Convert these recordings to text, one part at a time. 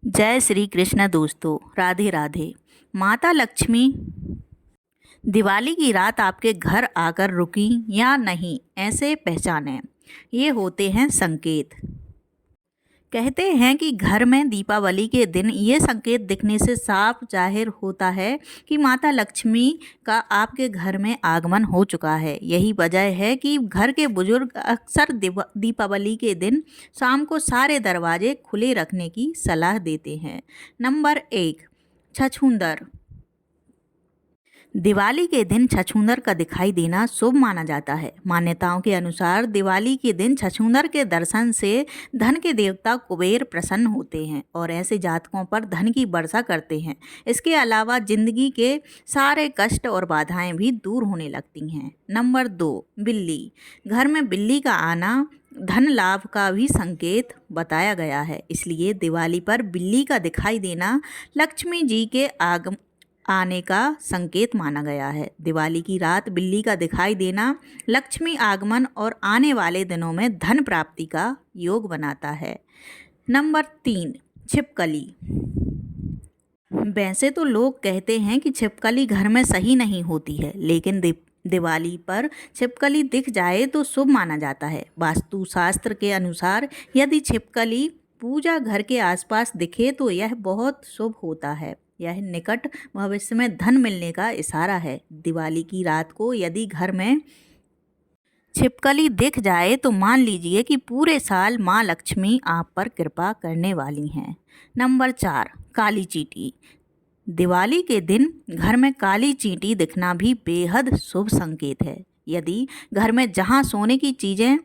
जय श्री कृष्ण दोस्तों, राधे राधे। माता लक्ष्मी दिवाली की रात आपके घर आकर रुकी या नहीं, ऐसे पहचानें। ये होते हैं संकेत। कहते हैं कि घर में दीपावली के दिन ये संकेत दिखने से साफ जाहिर होता है कि माता लक्ष्मी का आपके घर में आगमन हो चुका है। यही वजह है कि घर के बुजुर्ग अक्सर दीपावली के दिन शाम को सारे दरवाजे खुले रखने की सलाह देते हैं। नंबर 1, छछूंदर। दिवाली के दिन छछूंदर का दिखाई देना शुभ माना जाता है। मान्यताओं के अनुसार दिवाली के दिन छछूंदर के दर्शन से धन के देवता कुबेर प्रसन्न होते हैं और ऐसे जातकों पर धन की वर्षा करते हैं। इसके अलावा जिंदगी के सारे कष्ट और बाधाएं भी दूर होने लगती हैं। नंबर 2, बिल्ली। घर में बिल्ली का आना धन लाभ का भी संकेत बताया गया है, इसलिए दिवाली पर बिल्ली का दिखाई देना लक्ष्मी जी के आने का संकेत माना गया है। दिवाली की रात बिल्ली का दिखाई देना लक्ष्मी आगमन और आने वाले दिनों में धन प्राप्ति का योग बनाता है। नंबर 3, छिपकली। वैसे तो लोग कहते हैं कि छिपकली घर में सही नहीं होती है, लेकिन दिवाली पर छिपकली दिख जाए तो शुभ माना जाता है। वास्तुशास्त्र के अनुसार यदि छिपकली पूजा घर के आसपास दिखे तो यह बहुत शुभ होता है। यह निकट भविष्य में धन मिलने का इशारा है। दिवाली की रात को यदि घर में छिपकली दिख जाए तो मान लीजिए कि पूरे साल माँ लक्ष्मी आप पर कृपा करने वाली हैं। नंबर 4, काली चींटी। दिवाली के दिन घर में काली चींटी दिखना भी बेहद शुभ संकेत है। यदि घर में जहाँ सोने की चीज़ें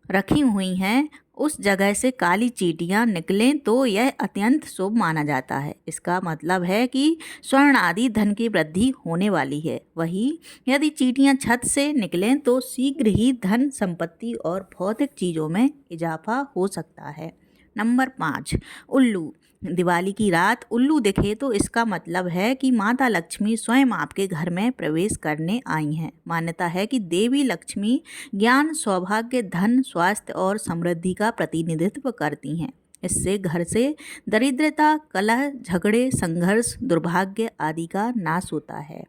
रखी हुई हैं उस जगह से काली चींटियाँ निकलें तो यह अत्यंत शुभ माना जाता है। इसका मतलब है कि स्वर्ण आदि धन की वृद्धि होने वाली है। वहीं यदि चींटियाँ छत से निकलें तो शीघ्र ही धन संपत्ति और भौतिक चीज़ों में इजाफा हो सकता है। नंबर 5, उल्लू। दिवाली की रात उल्लू दिखे तो इसका मतलब है कि माता लक्ष्मी स्वयं आपके घर में प्रवेश करने आई हैं। मान्यता है कि देवी लक्ष्मी ज्ञान, सौभाग्य, धन, स्वास्थ्य और समृद्धि का प्रतिनिधित्व करती हैं। इससे घर से दरिद्रता, कलह, झगड़े, संघर्ष, दुर्भाग्य आदि का नाश होता है।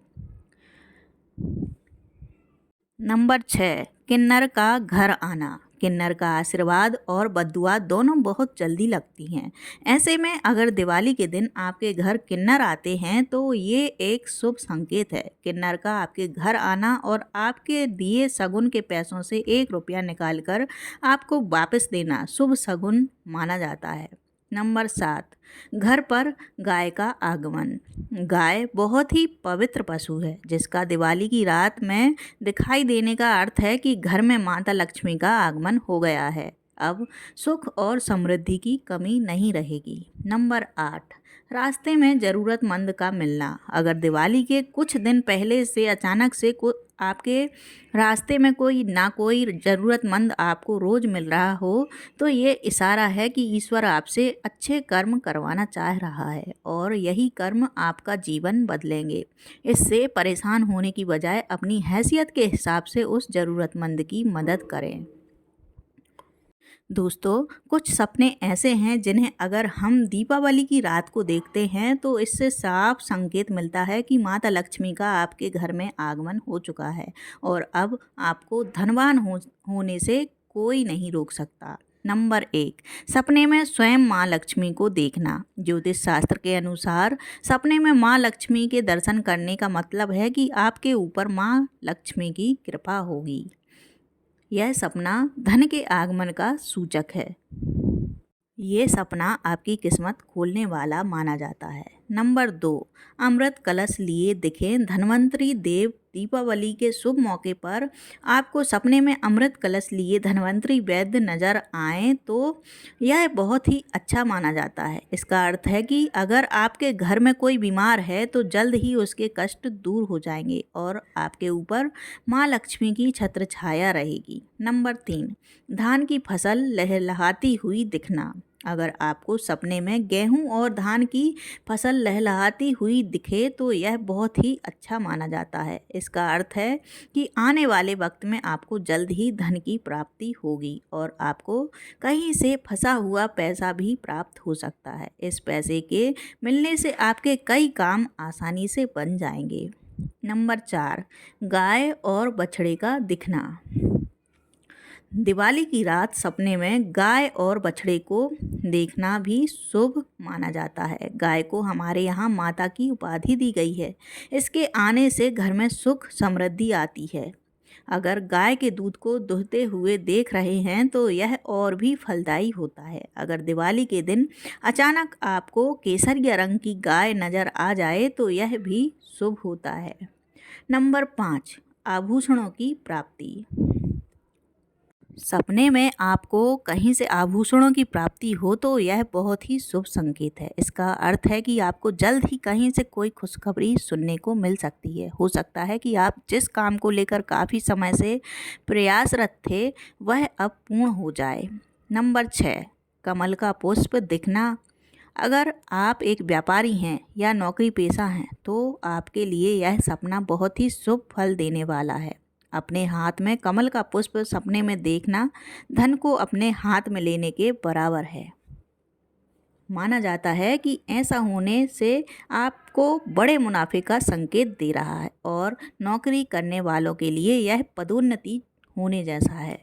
नंबर 6, किन्नर का घर आना। किन्नर का आशीर्वाद और बद्दुआ दोनों बहुत जल्दी लगती हैं। ऐसे में अगर दिवाली के दिन आपके घर किन्नर आते हैं तो ये एक शुभ संकेत है। किन्नर का आपके घर आना और आपके दिए शगुन के पैसों से 1 रुपया निकालकर आपको वापस देना शुभ शगुन माना जाता है। नंबर 7, घर पर गाय का आगमन। गाय बहुत ही पवित्र पशु है जिसका दिवाली की रात में दिखाई देने का अर्थ है कि घर में माता लक्ष्मी का आगमन हो गया है। अब सुख और समृद्धि की कमी नहीं रहेगी। नंबर 8, रास्ते में ज़रूरतमंद का मिलना। अगर दिवाली के कुछ दिन पहले से अचानक से आपके रास्ते में कोई ज़रूरतमंद आपको रोज़ मिल रहा हो तो ये इशारा है कि ईश्वर आपसे अच्छे कर्म करवाना चाह रहा है और यही कर्म आपका जीवन बदलेंगे। इससे परेशान होने की बजाय अपनी हैसियत के हिसाब से उस ज़रूरतमंद की मदद करें। दोस्तों, कुछ सपने ऐसे हैं जिन्हें अगर हम दीपावली की रात को देखते हैं तो इससे साफ संकेत मिलता है कि माता लक्ष्मी का आपके घर में आगमन हो चुका है और अब आपको धनवान होने से कोई नहीं रोक सकता। नंबर 1, सपने में स्वयं माँ लक्ष्मी को देखना। ज्योतिष शास्त्र के अनुसार सपने में माँ लक्ष्मी के दर्शन करने का मतलब है कि आपके ऊपर माँ लक्ष्मी की कृपा होगी। यह सपना धन के आगमन का सूचक है। ये सपना आपकी किस्मत खोलने वाला माना जाता है। नंबर 2, अमृत कलश लिए दिखें धन्वंतरी देव। दीपावली के शुभ मौके पर आपको सपने में अमृत कलश लिए धन्वंतरी वैद्य नजर आएँ तो यह बहुत ही अच्छा माना जाता है। इसका अर्थ है कि अगर आपके घर में कोई बीमार है तो जल्द ही उसके कष्ट दूर हो जाएंगे और आपके ऊपर माँ लक्ष्मी की छत्र छाया रहेगी। नंबर 3, धान की फसल लहलहाती हुई दिखना। अगर आपको सपने में गेहूं और धान की फसल लहलहाती हुई दिखे तो यह बहुत ही अच्छा माना जाता है। इसका अर्थ है कि आने वाले वक्त में आपको जल्द ही धन की प्राप्ति होगी और आपको कहीं से फंसा हुआ पैसा भी प्राप्त हो सकता है। इस पैसे के मिलने से आपके कई काम आसानी से बन जाएंगे। नंबर 4, गाय और बछड़े का दिखना। दिवाली की रात सपने में गाय और बछड़े को देखना भी शुभ माना जाता है। गाय को हमारे यहाँ माता की उपाधि दी गई है। इसके आने से घर में सुख समृद्धि आती है। अगर गाय के दूध को दुहते हुए देख रहे हैं तो यह और भी फलदायी होता है। अगर दिवाली के दिन अचानक आपको केसरिया रंग की गाय नज़र आ जाए तो यह भी शुभ होता है। नंबर 5, आभूषणों की प्राप्ति। सपने में आपको कहीं से आभूषणों की प्राप्ति हो तो यह बहुत ही शुभ संकेत है। इसका अर्थ है कि आपको जल्द ही कहीं से कोई खुशखबरी सुनने को मिल सकती है। हो सकता है कि आप जिस काम को लेकर काफ़ी समय से प्रयासरत थे वह अब पूर्ण हो जाए। नंबर 6, कमल का पुष्प दिखना। अगर आप एक व्यापारी हैं या नौकरी पेशा हैं तो आपके लिए यह सपना बहुत ही शुभ फल देने वाला है। अपने हाथ में कमल का पुष्प सपने में देखना धन को अपने हाथ में लेने के बराबर है। माना जाता है कि ऐसा होने से आपको बड़े मुनाफे का संकेत दे रहा है और नौकरी करने वालों के लिए यह पदोन्नति होने जैसा है।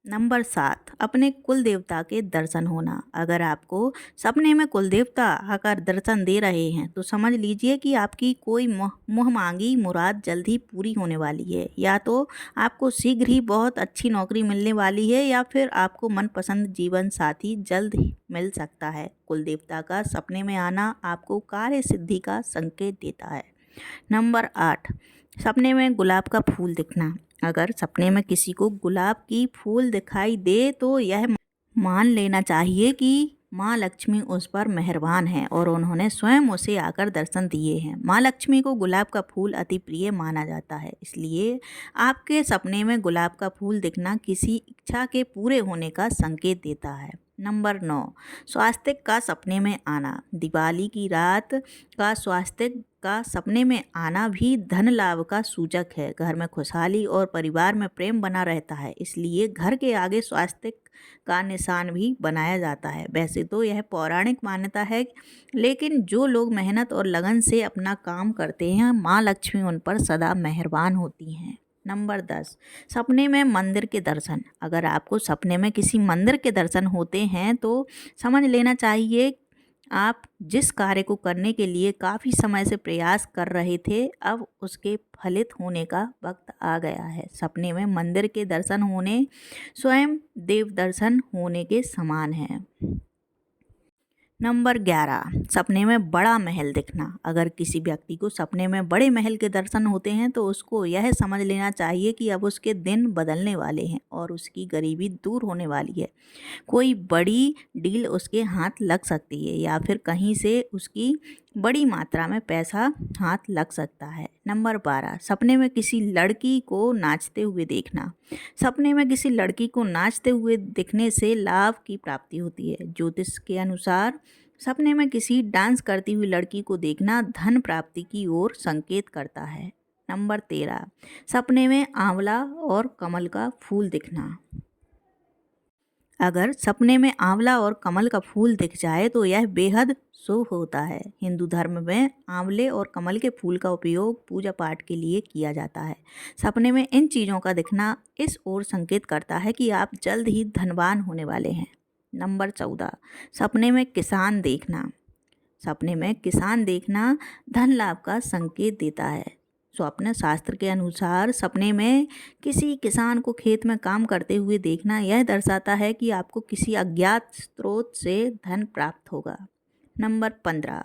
नंबर 7, अपने कुल देवता के दर्शन होना। अगर आपको सपने में कुल देवता आकर दर्शन दे रहे हैं तो समझ लीजिए कि आपकी कोई मुँह मांगी मुराद जल्द ही पूरी होने वाली है। या तो आपको शीघ्र ही बहुत अच्छी नौकरी मिलने वाली है या फिर आपको मनपसंद जीवन साथी जल्द ही मिल सकता है। कुल देवता का सपने में आना आपको कार्य सिद्धि का संकेत देता है। नंबर 8, सपने में गुलाब का फूल दिखना। अगर सपने में किसी को गुलाब की फूल दिखाई दे तो यह मान लेना चाहिए कि माँ लक्ष्मी उस पर मेहरबान है और उन्होंने स्वयं उसे आकर दर्शन दिए हैं। माँ लक्ष्मी को गुलाब का फूल अति प्रिय माना जाता है, इसलिए आपके सपने में गुलाब का फूल दिखना किसी इच्छा के पूरे होने का संकेत देता है। नंबर 9, स्वास्थ्य का सपने में आना। दिवाली की रात का स्वास्थ्य का सपने में आना भी धन लाभ का सूचक है। घर में खुशहाली और परिवार में प्रेम बना रहता है, इसलिए घर के आगे स्वास्थ्य का निशान भी बनाया जाता है। वैसे तो यह पौराणिक मान्यता है, लेकिन जो लोग मेहनत और लगन से अपना काम करते हैं माँ लक्ष्मी उन पर सदा मेहरबान होती हैं। नंबर 10, सपने में मंदिर के दर्शन। अगर आपको सपने में किसी मंदिर के दर्शन होते हैं तो समझ लेना चाहिए आप जिस कार्य को करने के लिए काफ़ी समय से प्रयास कर रहे थे अब उसके फलित होने का वक्त आ गया है। सपने में मंदिर के दर्शन होने स्वयं देव दर्शन होने के समान है। नंबर 11, सपने में बड़ा महल दिखना। अगर किसी व्यक्ति को सपने में बड़े महल के दर्शन होते हैं तो उसको यह समझ लेना चाहिए कि अब उसके दिन बदलने वाले हैं और उसकी गरीबी दूर होने वाली है। कोई बड़ी डील उसके हाथ लग सकती है या फिर कहीं से उसकी बड़ी मात्रा में पैसा हाथ लग सकता है। नंबर 12, सपने में किसी लड़की को नाचते हुए देखना। सपने में किसी लड़की को नाचते हुए दिखने से लाभ की प्राप्ति होती है। ज्योतिष के अनुसार सपने में किसी डांस करती हुई लड़की को देखना धन प्राप्ति की ओर संकेत करता है। नंबर 13, सपने में आंवला और कमल का फूल दिखना। अगर सपने में आंवला और कमल का फूल दिख जाए तो यह बेहद शुभ होता है। हिंदू धर्म में आंवले और कमल के फूल का उपयोग पूजा पाठ के लिए किया जाता है। सपने में इन चीज़ों का दिखना इस ओर संकेत करता है कि आप जल्द ही धनवान होने वाले हैं। नंबर 14, सपने में किसान देखना। सपने में किसान देखना धन लाभ का संकेत देता है। स्वप्न शास्त्र के अनुसार सपने में किसी किसान को खेत में काम करते हुए देखना यह दर्शाता है कि आपको किसी अज्ञात स्रोत से धन प्राप्त होगा। नंबर 15,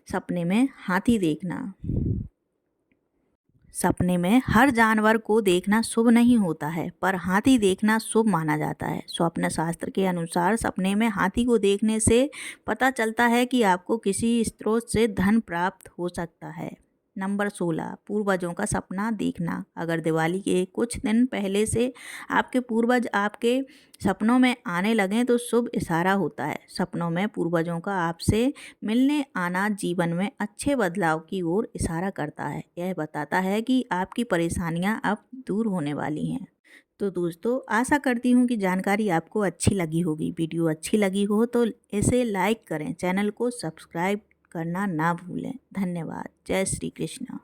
सपने में हाथी देखना। सपने में हर जानवर को देखना शुभ नहीं होता है, पर हाथी देखना शुभ माना जाता है। स्वप्न शास्त्र के अनुसार सपने में हाथी को देखने से पता चलता है कि आपको किसी स्रोत से धन प्राप्त हो सकता है। नंबर 16, पूर्वजों का सपना देखना। अगर दिवाली के कुछ दिन पहले से आपके पूर्वज आपके सपनों में आने लगें तो शुभ इशारा होता है। सपनों में पूर्वजों का आपसे मिलने आना जीवन में अच्छे बदलाव की ओर इशारा करता है। यह बताता है कि आपकी परेशानियां अब दूर होने वाली हैं। तो दोस्तों, आशा करती हूँ कि जानकारी आपको अच्छी लगी होगी। वीडियो अच्छी लगी हो तो इसे लाइक करें, चैनल को सब्सक्राइब करना ना भूलें। धन्यवाद। जय श्री कृष्ण।